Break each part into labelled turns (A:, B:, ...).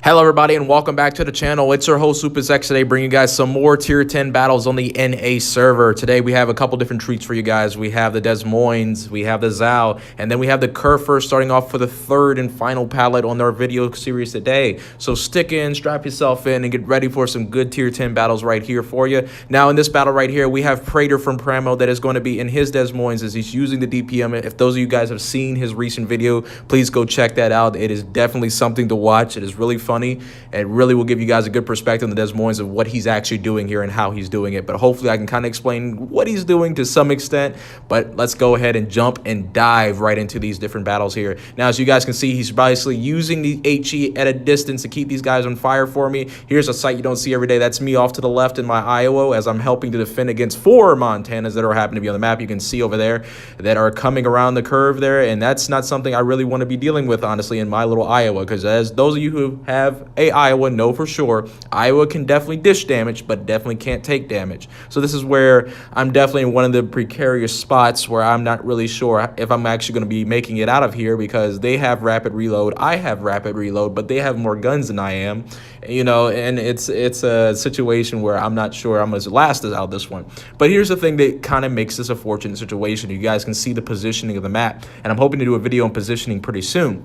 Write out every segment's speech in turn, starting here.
A: Hello everybody and welcome back to the channel. It's your host SuperX today, bringing you guys some more tier 10 battles on the NA server. Today we have a couple different treats for you guys. We have the Des Moines, we have the Zhao, and then we have the Kerfer starting off for the third and final palette on our video series today. So stick in, strap yourself in, and get ready for some good tier 10 battles right here for you. Now in this battle right here, we have Prater from Pramo that is going to be in his Des Moines as he's using the DPM. If those of you guys have seen his recent video, please go check that out. It is definitely something to watch. It is really funny. It really will give you guys a good perspective on the Des Moines of what he's actually doing here and how he's doing it. But hopefully I can kind of explain what he's doing to some extent. But let's go ahead and jump and dive right into these different battles here. Now, as you guys can see, he's basically using the HE at a distance to keep these guys on fire for me. Here's a sight you don't see every day. That's me off to the left in my Iowa as I'm helping to defend against 4 Montanas that are happening to be on the map. You can see over there that are coming around the curve there. And that's not something I really want to be dealing with, honestly, in my little Iowa. Because as those of you who have a Iowa know for sure, Iowa can definitely dish damage, but definitely can't take damage. So this is where I'm definitely in one of the precarious spots where I'm not really sure if I'm actually going to be making it out of here, because they have rapid reload, I have rapid reload, but they have more guns than I am, you know, and it's a situation where I'm not sure I'm going to last out this one. But here's the thing that kind of makes this a fortunate situation. You guys can see the positioning of the map, and I'm hoping to do a video on positioning pretty soon.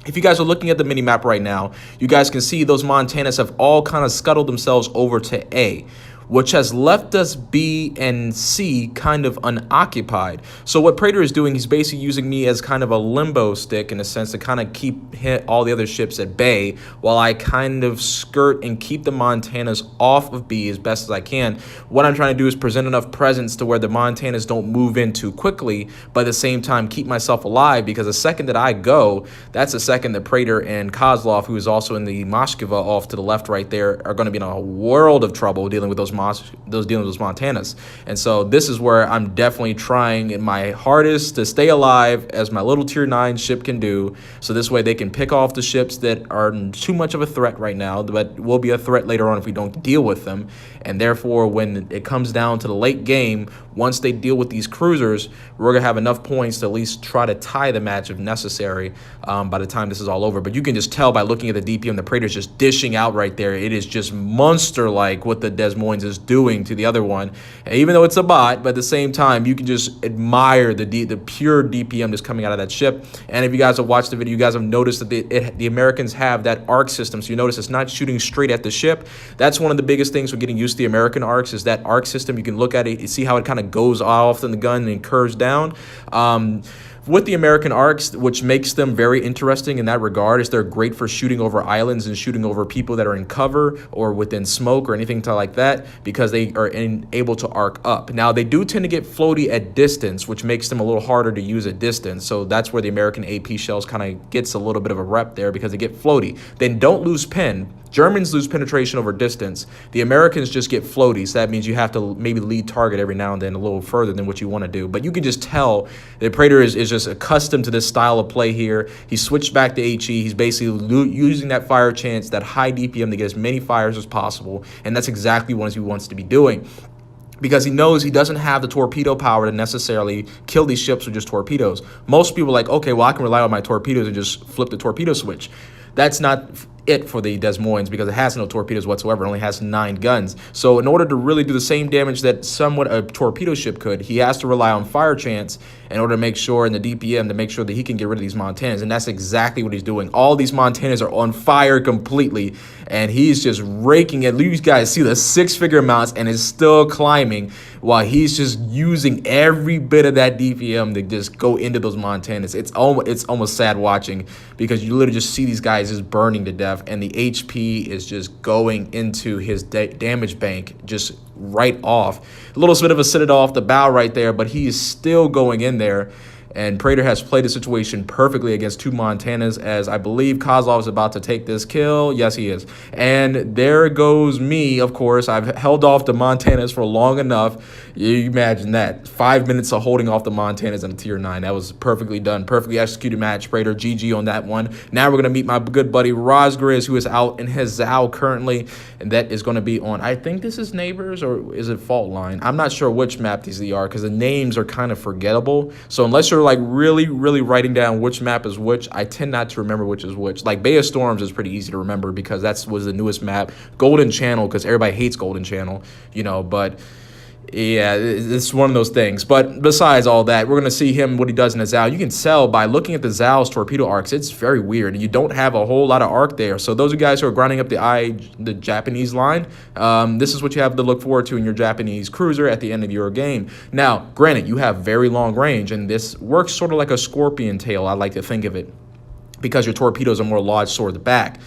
A: If you guys are looking at the mini map right now, you guys can see those Montanas have all kind of scuttled themselves over to A, which has left us B and C kind of unoccupied. So what Prater is doing, he's basically using me as kind of a limbo stick in a sense to kind of keep all the other ships at bay while I kind of skirt and keep the Montanas off of B as best as I can. What I'm trying to do is present enough presence to where the Montanas don't move in too quickly, but at the same time keep myself alive, because the second that I go, that's the second that Prater and Kozlov, who is also in the Moskva off to the left right there, are going to be in a world of trouble dealing with those Montanas. And so this is where I'm definitely trying my hardest to stay alive as my little tier 9 ship can do, so this way they can pick off the ships that are too much of a threat right now, but will be a threat later on if we don't deal with them. And therefore, when it comes down to the late game, once they deal with these cruisers, we're gonna have enough points to at least try to tie the match if necessary by the time this is all over. But you can just tell by looking at the DPM, the Praetor's just dishing out right there. It is just monster-like what the Des Moines is doing to the other one. And even though it's a bot, but at the same time, you can just admire the pure DPM just coming out of that ship. And if you guys have watched the video, you guys have noticed that the Americans have that arc system. So you notice it's not shooting straight at the ship. That's one of the biggest things for getting used to the American arcs, is that arc system. You can look at it, you see how it kind of goes off in the gun and curves down. With the American arcs, which makes them very interesting in that regard, is they're great for shooting over islands and shooting over people that are in cover or within smoke or anything like that, because they are able to arc up. Now, they do tend to get floaty at distance, which makes them a little harder to use at distance. So that's where the American AP shells kind of gets a little bit of a rep there, because they get floaty. Then don't lose pen. Germans lose penetration over distance. The Americans just get floaty, so that means you have to maybe lead target every now and then a little further than what you want to do. But you can just tell that Prater is just accustomed to this style of play here. He switched back to HE. He's basically using that fire chance, that high DPM, to get as many fires as possible, and that's exactly what he wants to be doing, because he knows he doesn't have the torpedo power to necessarily kill these ships with just torpedoes. Most people are like, okay, well, I can rely on my torpedoes and just flip the torpedo switch. That's not it for the Des Moines, because it has no torpedoes whatsoever. It only has 9 guns. So in order to really do the same damage that somewhat a torpedo ship could, he has to rely on fire chance in order to make sure, in the DPM, to make sure that he can get rid of these Montanas. And that's exactly what he's doing. All these Montanas are on fire completely, and he's just raking it. You guys see the 6-figure amounts, and it's still climbing while he's just using every bit of that DPM to just go into those Montanas. It's almost sad watching, because you literally just see these guys just burning to death, and the HP is just going into his damage bank just right off. A little bit of a citadel off the bow right there, but he is still going in there. And Prater has played the situation perfectly against 2 Montanas, as I believe Kozlov is about to take this kill. Yes, he is. And there goes me, of course. I've held off the Montanas for long enough. You imagine that. 5 minutes of holding off the Montanas in a tier 9. That was perfectly done. Perfectly executed match. Prater, GG on that one. Now we're going to meet my good buddy Rosgriz, who is out in his Zhao currently. And that is going to be on, I think this is Neighbors, or is it Fault Line? I'm not sure which map these are, because the names are kind of forgettable. So unless you're are like really, really writing down which map is which. I tend not to remember which is which. Like Bay of Storms is pretty easy to remember because was the newest map. Golden Channel, because everybody hates Golden Channel, you know, but yeah, it's one of those things. But besides all that, we're going to see what he does in the Zao. You can tell by looking at the Zao's torpedo arcs, it's very weird. And you don't have a whole lot of arc there. So those of you guys who are grinding up the Japanese line, this is what you have to look forward to in your Japanese cruiser at the end of your game. Now, granted, you have very long range, and this works sort of like a scorpion tail, I like to think of it, because your torpedoes are more lodged toward the back.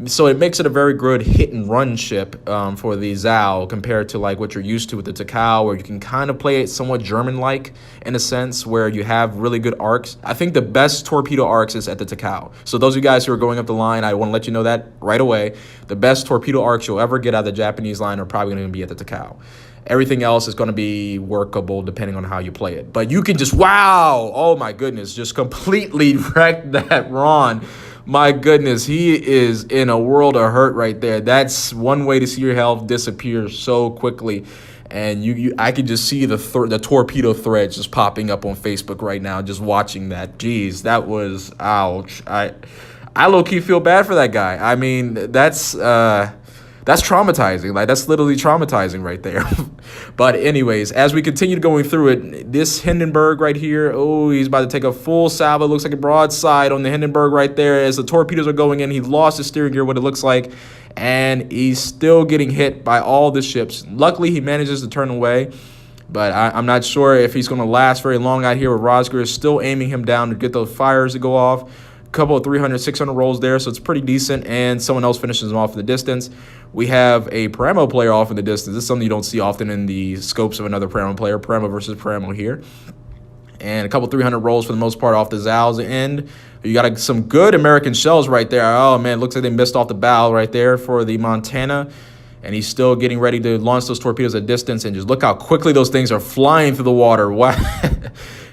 A: So it makes it a very good hit-and-run ship for the Zao compared to like what you're used to with the Takao, where you can kind of play it somewhat German-like in a sense, where you have really good arcs. I think the best torpedo arcs is at the Takao. So those of you guys who are going up the line, I want to let you know that right away. The best torpedo arcs you'll ever get out of the Japanese line are probably going to be at the Takao. Everything else is going to be workable depending on how you play it. But you can just, wow, oh my goodness, just completely wreck that Ron. My goodness, he is in a world of hurt right there. That's one way to see your health disappear so quickly. And I could just see the torpedo threads just popping up on Facebook right now, just watching that. Jeez, that was, ouch. I low-key feel bad for that guy. I mean, that's traumatizing. Like, that's literally traumatizing right there. But anyways, as we continue going through it, this Hindenburg right here, oh, he's about to take a full salvo. Looks like a broadside on the Hindenburg right there. As the torpedoes are going in, he lost his steering gear, what it looks like. And he's still getting hit by all the ships. Luckily, he manages to turn away. But I'm not sure if he's going to last very long out here with Rosger still aiming him down to get those fires to go off. Couple of 300, 600 rolls there, so it's pretty decent, and someone else finishes them off in the distance. We have a Pramo player off in the distance. This is something you don't see often in the scopes of another Pramo player, Pramo versus Pramo here. And a couple 300 rolls for the most part off the Zao's end. You got some good American shells right there. Oh, man, looks like they missed off the bow right there for the Montana. And he's still getting ready to launch those torpedoes at distance, and just look how quickly those things are flying through the water. Wow.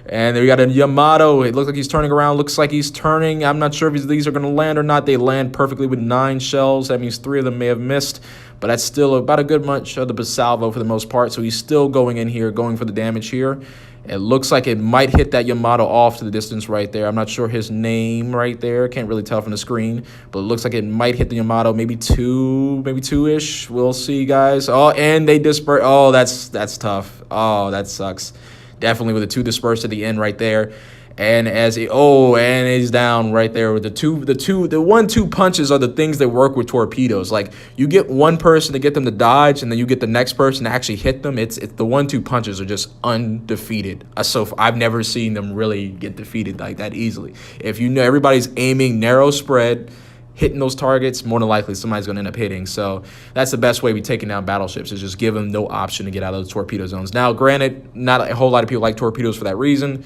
A: And then we got a Yamato. It looks like he's turning around. Looks like he's turning. I'm not sure if these are going to land or not. They land perfectly with 9 shells. That means 3 of them may have missed. But that's still about a good much of the salvo for the most part. So he's still going in here, going for the damage here. It looks like it might hit that Yamato off to the distance right there. I'm not sure his name right there. Can't really tell from the screen. But it looks like it might hit the Yamato. Maybe 2-ish. We'll see, guys. Oh, and they disperse. Oh, that's tough. Oh, that sucks. Definitely with the 2 dispersed at the end right there. And and he's down right there with the 1-2 punches are the things that work with torpedoes. Like, you get one person to get them to dodge, and then you get the next person to actually hit them. It's the 1-2 punches are just undefeated. So I've never seen them really get defeated like that easily. If you know everybody's aiming narrow spread, hitting those targets, more than likely somebody's going to end up hitting. So that's the best way we taking down battleships, is just give them no option to get out of those torpedo zones. Now, granted, not a whole lot of people like torpedoes for that reason,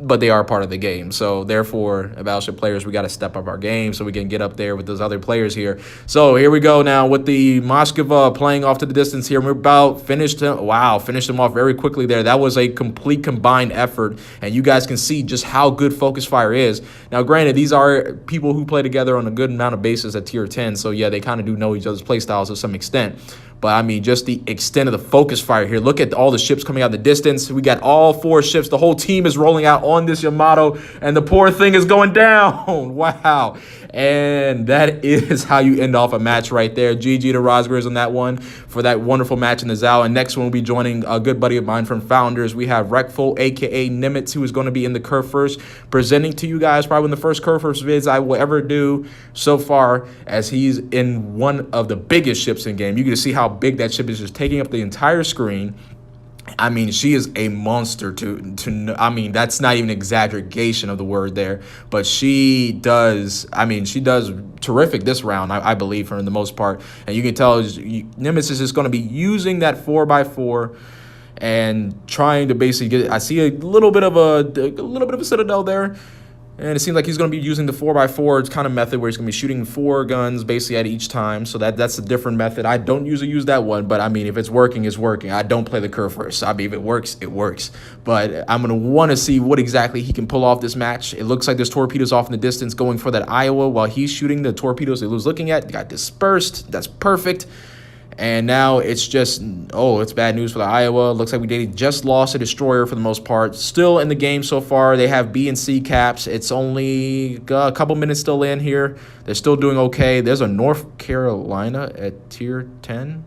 A: but they are part of the game. So therefore, Battleship players, we got to step up our game so we can get up there with those other players here. So here we go now with the Moskva playing off to the distance here. We're about finished him. Wow, finished him off very quickly there. That was a complete combined effort, and you guys can see just how good focus fire is. Now, granted, these are people who play together on a good amount of bases at tier 10, so yeah, they kind of do know each other's play styles to some extent. But, I mean, just the extent of the focus fire here. Look at all the ships coming out the distance. We got all 4 ships. The whole team is rolling out on this Yamato, and the poor thing is going down. Wow. And that is how you end off a match right there. GG to Rosgers on that one for that wonderful match in the Zao. And next one will be joining a good buddy of mine from Founders. We have Rekful, a.k.a. Nimitz, who is going to be in the Curve First, presenting to you guys probably one of the first Curve First vids I will ever do so far, as he's in one of the biggest ships in game. You can see how big that ship is, just taking up the entire screen. I mean, she is a monster I mean, that's not even an exaggeration of the word there, but she does terrific this round, I believe, for the most part. And you can tell Nemesis is going to be using that 4x4 and trying to basically I see a little bit of a citadel there. And it seems like he's going to be using the 4x4 kind of method, where he's going to be shooting 4 guns basically at each time. So that's a different method. I don't usually use that one, but I mean, if it's working, it's working. I don't play the Curve First. I mean, if it works, it works. But I'm going to want to see what exactly he can pull off this match. It looks like there's torpedoes off in the distance going for that Iowa while he's shooting the torpedoes he was looking at. Got dispersed. That's perfect. And now it's just, oh, it's bad news for the Iowa. Looks like they just lost a destroyer for the most part. Still in the game so far. They have B and C caps. It's only a couple minutes still in here. They're still doing okay. There's a North Carolina at tier 10.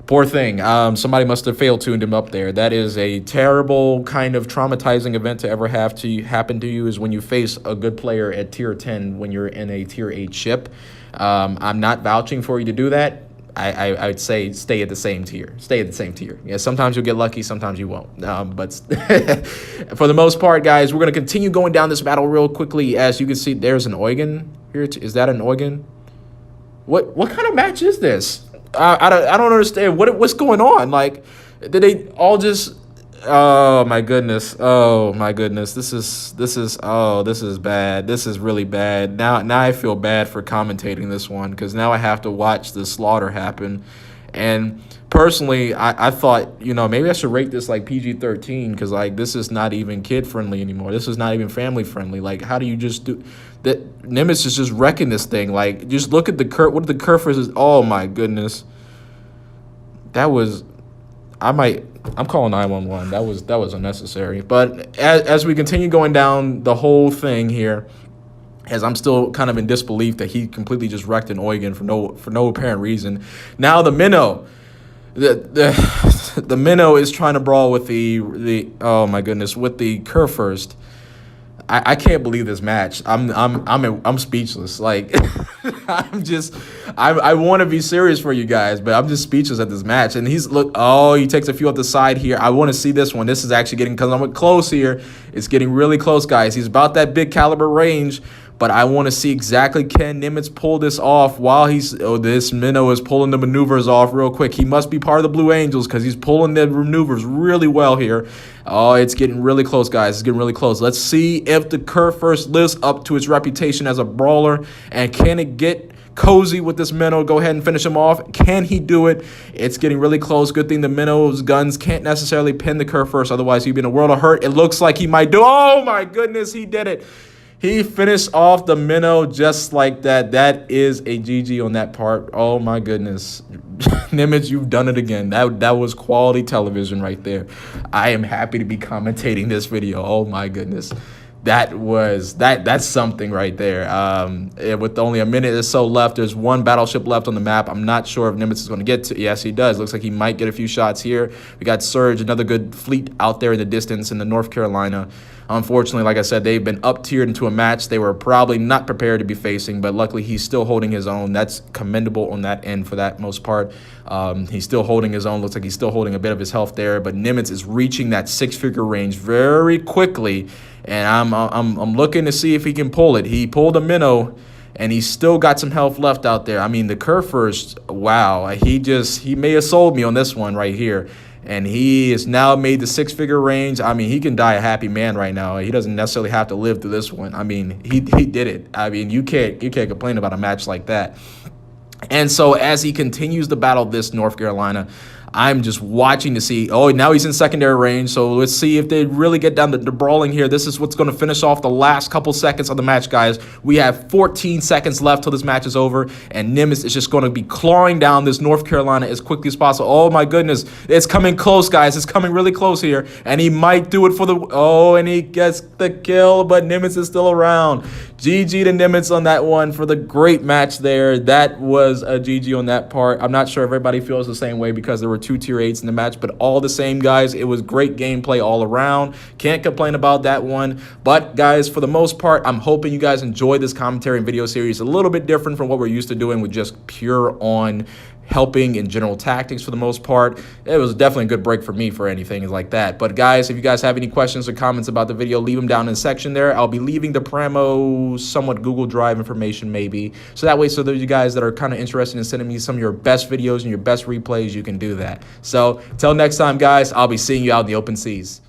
A: Poor thing. Somebody must have failed tuned him up there. That is a terrible kind of traumatizing event to ever have to happen to you, is when you face a good player at tier 10 when you're in a tier 8 ship. I'm not vouching for you to do that. I'd say stay at the same tier. Stay at the same tier. Yeah, sometimes you'll get lucky, sometimes you won't. But for the most part, guys, we're going to continue going down this battle real quickly. As you can see, there's an Eugen here. Is that an Eugen? What kind of match is this? I don't understand. What's going on? Like, did they all just... Oh my goodness. Oh my goodness. This is bad. This is really bad. Now I feel bad for commentating this one, because now I have to watch the slaughter happen. And personally, I thought, maybe I should rate this like PG-13, because like this is not even kid friendly anymore. This is not even family friendly. Like, how do you just do that? Nimitz is just wrecking this thing. Like, just look at the what the Kerfers is. Oh my goodness. That was... I'm calling 911. That was unnecessary. But as we continue going down the whole thing here, as I'm still kind of in disbelief that he completely just wrecked an Eugen for no apparent reason. Now the Minnow, the Minnow is trying to brawl with the oh my goodness, with the Kerr first. I can't believe this match. I'm speechless. Like, I want to be serious for you guys, but I'm just speechless at this match. And he takes a few up the side here. I want to see this one. This is actually getting, because I'm close here. It's getting really close, guys. He's about that big caliber range, but I want to see exactly, can Nimitz pull this off while this Minnow is pulling the maneuvers off real quick. He must be part of the Blue Angels, because he's pulling the maneuvers really well here. Oh, it's getting really close, guys. It's getting really close. Let's see if the Kerr first lives up to its reputation as a brawler, and can it get cozy with this Minnow? Go ahead and finish him off. Can he do it? It's getting really close. Good thing the Minnow's guns can't necessarily pin the Kerr first, otherwise he'd be in a world of hurt. It looks like he might do. Oh my goodness, he did it. He finished off the Minnow just like that. That is a GG on that part. Oh my goodness. Nimitz, you've done it again. That was quality television right there. I am happy to be commentating this video. Oh my goodness. That's something right there. With only a minute or so left, there's one battleship left on the map. I'm not sure if Nimitz is going to get to. Yes, he does. Looks like he might get a few shots here. We got Surge, another good fleet out there in the distance in the North Carolina. Unfortunately, like I said, they've been up-tiered into a match they were probably not prepared to be facing, but luckily he's still holding his own. That's commendable on that end for that most part. He's still holding his own. Looks like he's still holding a bit of his health there, but Nimitz is reaching that six-figure range very quickly, and I'm looking to see if he can pull it. He pulled a Minnow, and he's still got some health left out there. I mean, the Kerr first, wow, he may have sold me on this one right here. And he has now made the six-figure range. I mean, he can die a happy man right now. He doesn't necessarily have to live through this one. I mean, he did it. I mean, you can't complain about a match like that. And so as he continues to battle this North Carolina, I'm just watching to see, oh, now he's in secondary range, so let's see if they really get down to brawling here. This is what's going to finish off the last couple seconds of the match, guys. We have 14 seconds left till this match is over, and Nimitz is just going to be clawing down this North Carolina as quickly as possible. Oh, my goodness. It's coming close, guys. It's coming really close here, and he might do it for the... Oh, and he gets the kill, but Nimitz is still around. GG to Nimitz on that one for the great match there. That was a GG on that part. I'm not sure if everybody feels the same way, because there were 2 tier 8s in the match, but all the same, guys, it was great gameplay all around. Can't complain about that one. But guys, for the most part, I'm hoping you guys enjoyed this commentary and video series. A little bit different from what we're used to doing with just pure on helping in general tactics for the most part. It was definitely a good break for me for anything like that. But guys, if you guys have any questions or comments about the video, leave them down in the section there. I'll be leaving the Pramo somewhat Google Drive information maybe. So that way, so those of you guys that are kind of interested in sending me some of your best videos and your best replays, you can do that. So till next time, guys, I'll be seeing you out in the open seas.